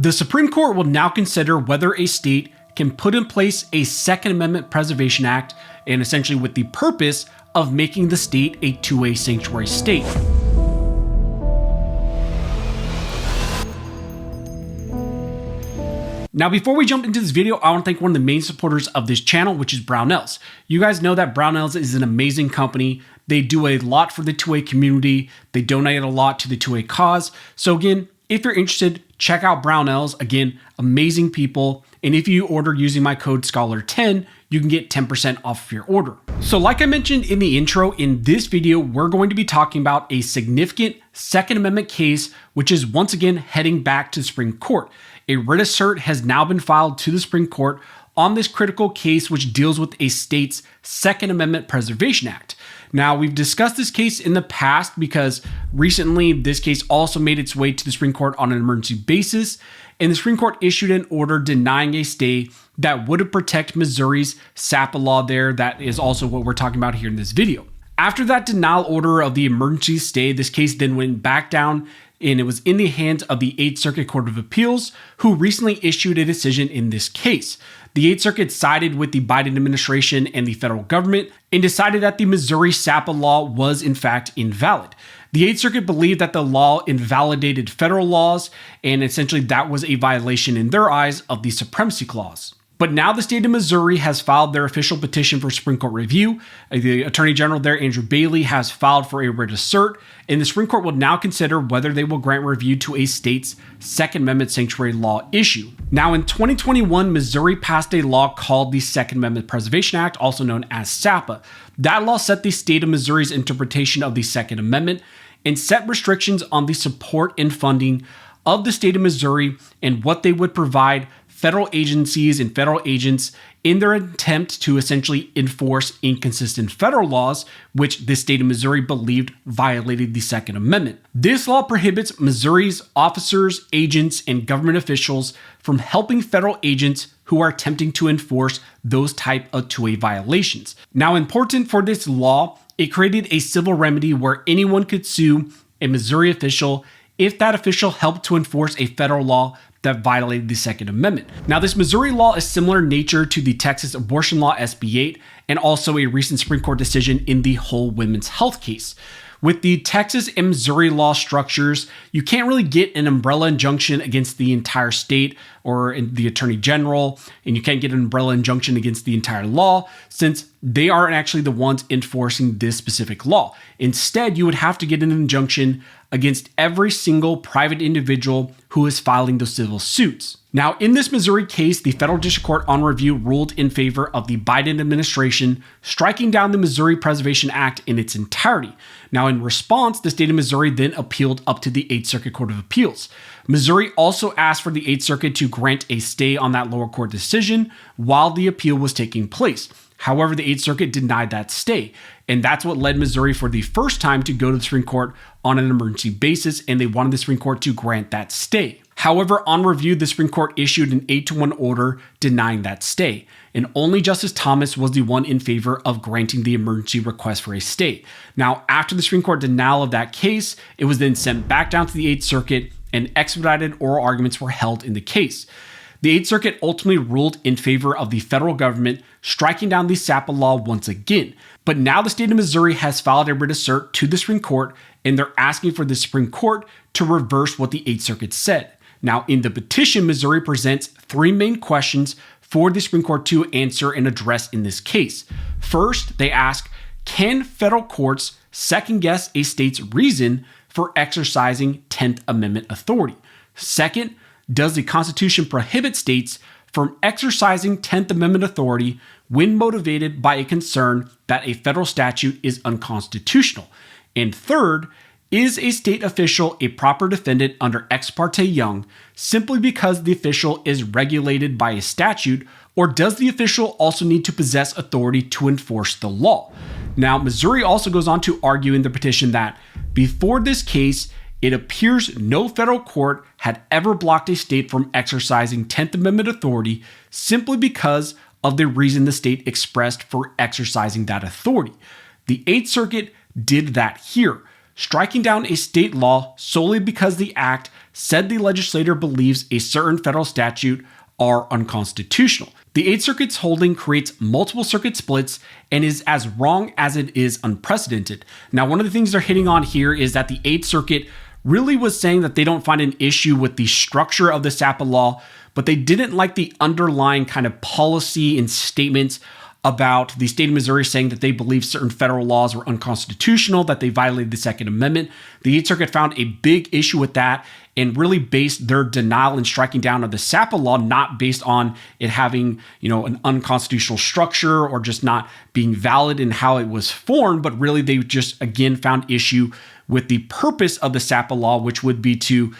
The Supreme Court will now consider whether a state can put in place a Second Amendment Preservation Act, and essentially with the purpose of making the state a two-way sanctuary state. Now, before we jump into this video, I want to thank one of the main supporters of this channel, which is Brownells. You guys know that Brownells is an amazing company. They do a lot for the 2A community. They donate a lot to the 2A cause. So again, if you're interested, check out Brownells. Again, amazing people. And if you order using my code SCHOLAR10, you can get 10% off of your order. So like I mentioned in the intro, in this video, we're going to be talking about a significant Second Amendment case, which is once again heading back to the Supreme Court. A writ of cert has now been filed to the Supreme Court on this critical case, which deals with a state's Second Amendment Preservation Act. Now, we've discussed this case in the past because recently this case also made its way to the Supreme Court on an emergency basis, and the Supreme Court issued an order denying a stay that would have protected Missouri's SAPA law there. That is also what we're talking about here in this video. After that denial order of the emergency stay, this case then went back down, and it was in the hands of the 8th Circuit Court of Appeals, who recently issued a decision in this case. The 8th Circuit sided with the Biden administration and the federal government and decided that the Missouri SAPA law was in fact invalid. The 8th Circuit believed that the law invalidated federal laws, and essentially that was a violation in their eyes of the Supremacy Clause. But now the state of Missouri has filed their official petition for Supreme Court review. The Attorney General there, Andrew Bailey, has filed for a writ of cert, and the Supreme Court will now consider whether they will grant review to a state's Second Amendment sanctuary law issue. Now, in 2021, Missouri passed a law called the Second Amendment Preservation Act, also known as SAPA. That law set the state of Missouri's interpretation of the Second Amendment and set restrictions on the support and funding of the state of Missouri and what they would provide federal agencies and federal agents in their attempt to essentially enforce inconsistent federal laws, which the state of Missouri believed violated the Second Amendment. This law prohibits Missouri's officers, agents, and government officials from helping federal agents who are attempting to enforce those type of 2A violations. Now, important for this law, it created a civil remedy where anyone could sue a Missouri official if that official helped to enforce a federal law that violated the Second Amendment. Now, this Missouri law is similar in nature to the Texas abortion law SB 8 and also a recent Supreme Court decision in the whole women's health case. With the Texas and Missouri law structures, you can't really get an umbrella injunction against the entire state or the Attorney General, and you can't get an umbrella injunction against the entire law since they aren't actually the ones enforcing this specific law. Instead, you would have to get an injunction against every single private individual who is filing those civil suits. Now, in this Missouri case, the Federal District Court on review ruled in favor of the Biden administration, striking down the Missouri Preservation Act in its entirety. Now, in response, the state of Missouri then appealed up to the 8th Circuit Court of Appeals. Missouri also asked for the 8th Circuit to grant a stay on that lower court decision while the appeal was taking place. However, the 8th Circuit denied that stay, and that's what led Missouri for the first time to go to the Supreme Court on an emergency basis, and they wanted the Supreme Court to grant that stay. However, on review, the Supreme Court issued an 8-1 order denying that stay, and only Justice Thomas was the one in favor of granting the emergency request for a stay. Now, after the Supreme Court denial of that case, it was then sent back down to the 8th Circuit, and expedited oral arguments were held in the case. The 8th Circuit ultimately ruled in favor of the federal government, striking down the SAPA law once again. But now the state of Missouri has filed a writ of cert to the Supreme Court, and they're asking for the Supreme Court to reverse what the 8th Circuit said. Now, in the petition, Missouri presents 3 main questions for the Supreme Court to answer and address in this case. First, they ask, can federal courts second-guess a state's reason for exercising 10th Amendment authority? Second, does the Constitution prohibit states from exercising 10th Amendment authority when motivated by a concern that a federal statute is unconstitutional? And third, is a state official a proper defendant under Ex parte Young simply because the official is regulated by a statute, or does the official also need to possess authority to enforce the law? Now, Missouri also goes on to argue in the petition that before this case, it appears no federal court had ever blocked a state from exercising 10th Amendment authority simply because of the reason the state expressed for exercising that authority. The 8th Circuit did that here, striking down a state law solely because the act said the legislator believes a certain federal statute are unconstitutional. The Eighth Circuit's holding creates multiple circuit splits and is as wrong as it is unprecedented. Now, one of the things they're hitting on here is that the Eighth Circuit really was saying that they don't find an issue with the structure of the SAPA law, but they didn't like the underlying kind of policy and statements about the state of Missouri saying that they believe certain federal laws were unconstitutional, that they violated the Second Amendment. The Eighth Circuit found a big issue with that and really based their denial and striking down of the SAPA law not based on it having, an unconstitutional structure or just not being valid in how it was formed, but really they just, again, found issue with the purpose of the SAPA law, which would be to,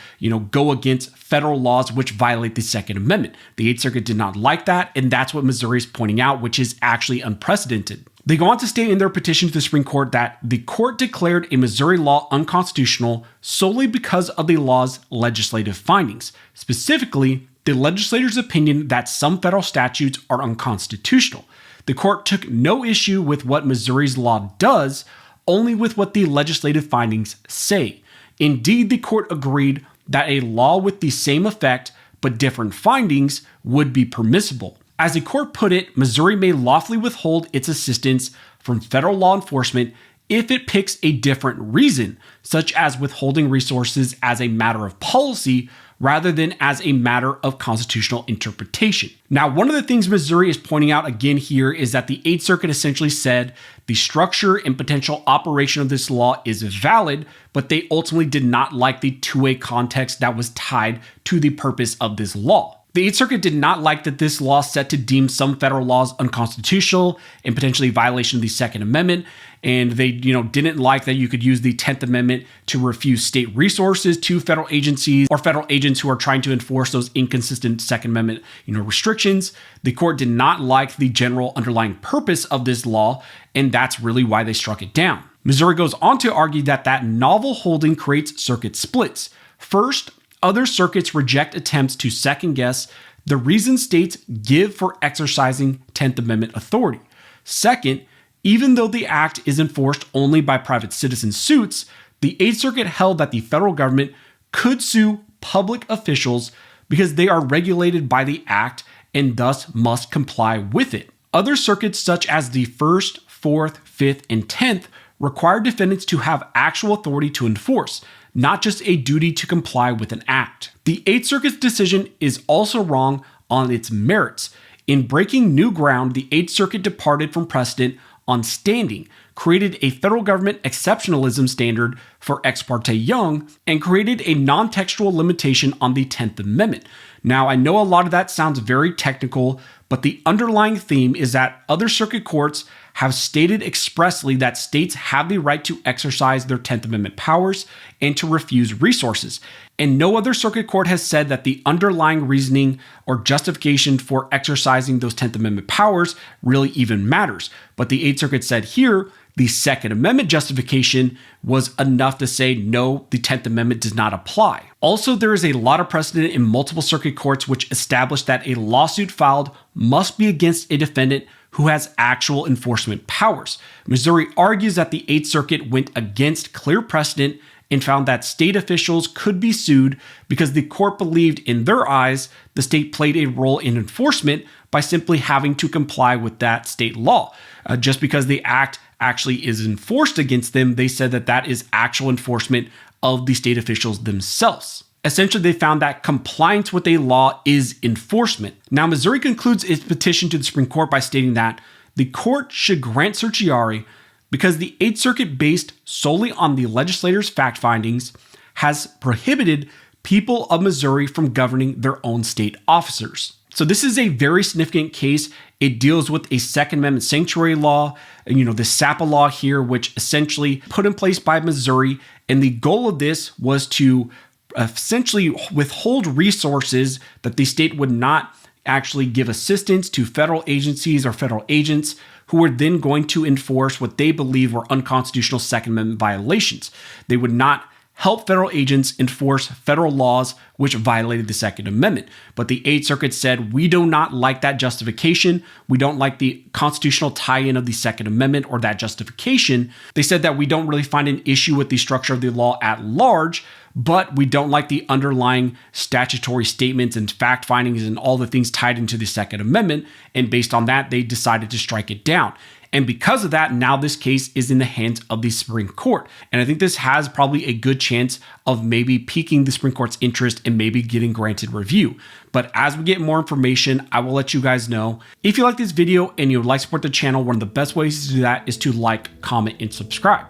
go against federal laws which violate the Second Amendment. The Eighth Circuit did not like that, and that's what Missouri is pointing out, which is actually unprecedented. They go on to state in their petition to the Supreme Court that the court declared a Missouri law unconstitutional solely because of the law's legislative findings, specifically the legislator's opinion that some federal statutes are unconstitutional. The court took no issue with what Missouri's law does, only with what the legislative findings say. Indeed, the court agreed that a law with the same effect but different findings would be permissible. As the court put it, Missouri may lawfully withhold its assistance from federal law enforcement if it picks a different reason, such as withholding resources as a matter of policy rather than as a matter of constitutional interpretation. Now, one of the things Missouri is pointing out again here is that the Eighth Circuit essentially said the structure and potential operation of this law is valid, but they ultimately did not like the two-way context that was tied to the purpose of this law. The Eighth Circuit did not like that this law set to deem some federal laws unconstitutional and potentially violation of the Second Amendment. And they, didn't like that you could use the 10th Amendment to refuse state resources to federal agencies or federal agents who are trying to enforce those inconsistent Second Amendment, restrictions. The court did not like the general underlying purpose of this law, and that's really why they struck it down. Missouri goes on to argue that novel holding creates circuit splits. First, other circuits reject attempts to second-guess the reasons states give for exercising 10th Amendment authority. Second, even though the act is enforced only by private citizen suits, the Eighth Circuit held that the federal government could sue public officials because they are regulated by the act and thus must comply with it. Other circuits, such as the 1st, 4th, 5th, and 10th, require defendants to have actual authority to enforce, not just a duty to comply with an act. The Eighth Circuit's decision is also wrong on its merits. In breaking new ground, the Eighth Circuit departed from precedent on standing, created a federal government exceptionalism standard for Ex parte Young, and created a non-textual limitation on the 10th Amendment. Now, I know a lot of that sounds very technical, but the underlying theme is that other circuit courts have stated expressly that states have the right to exercise their 10th Amendment powers and to refuse resources. And no other circuit court has said that the underlying reasoning or justification for exercising those 10th Amendment powers really even matters. But the Eighth Circuit said here, the Second Amendment justification was enough to say, no, the 10th Amendment does not apply. Also, there is a lot of precedent in multiple circuit courts which establish that a lawsuit filed must be against a defendant who has actual enforcement powers. Missouri argues that the Eighth Circuit went against clear precedent and found that state officials could be sued because the court believed in their eyes the state played a role in enforcement by simply having to comply with that state law. Just because the act actually is enforced against them, they said that that is actual enforcement of the state officials themselves. Essentially, they found that compliance with a law is enforcement. Now, Missouri concludes its petition to the Supreme Court by stating that the court should grant certiorari because the Eighth Circuit, based solely on the legislator's fact findings, has prohibited people of Missouri from governing their own state officers. So this is a very significant case. It deals with a Second Amendment sanctuary law, the SAPA law here, which essentially put in place by Missouri. And the goal of this was to essentially withhold resources that the state would not actually give assistance to federal agencies or federal agents who were then going to enforce what they believe were unconstitutional Second Amendment violations. They would not help federal agents enforce federal laws which violated the Second Amendment. But the Eighth Circuit said, we do not like that justification. We don't like the constitutional tie-in of the Second Amendment or that justification. They said that we don't really find an issue with the structure of the law at large, but we don't like the underlying statutory statements and fact findings and all the things tied into the Second Amendment. And based on that, they decided to strike it down. And because of that, now this case is in the hands of the Supreme Court. And I think this has probably a good chance of maybe piquing the Supreme Court's interest and maybe getting granted review. But as we get more information, I will let you guys know. If you like this video and you would like to support the channel, one of the best ways to do that is to like, comment, and subscribe.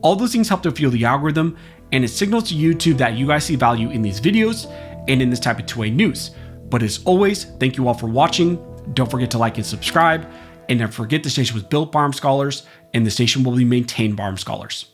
All those things help to fuel the algorithm, and it signals to YouTube that you guys see value in these videos and in this type of 2A news. But as always, thank you all for watching. Don't forget to like and subscribe. And don't forget, the station was built by ARM scholars, and the station will be maintained by ARM scholars.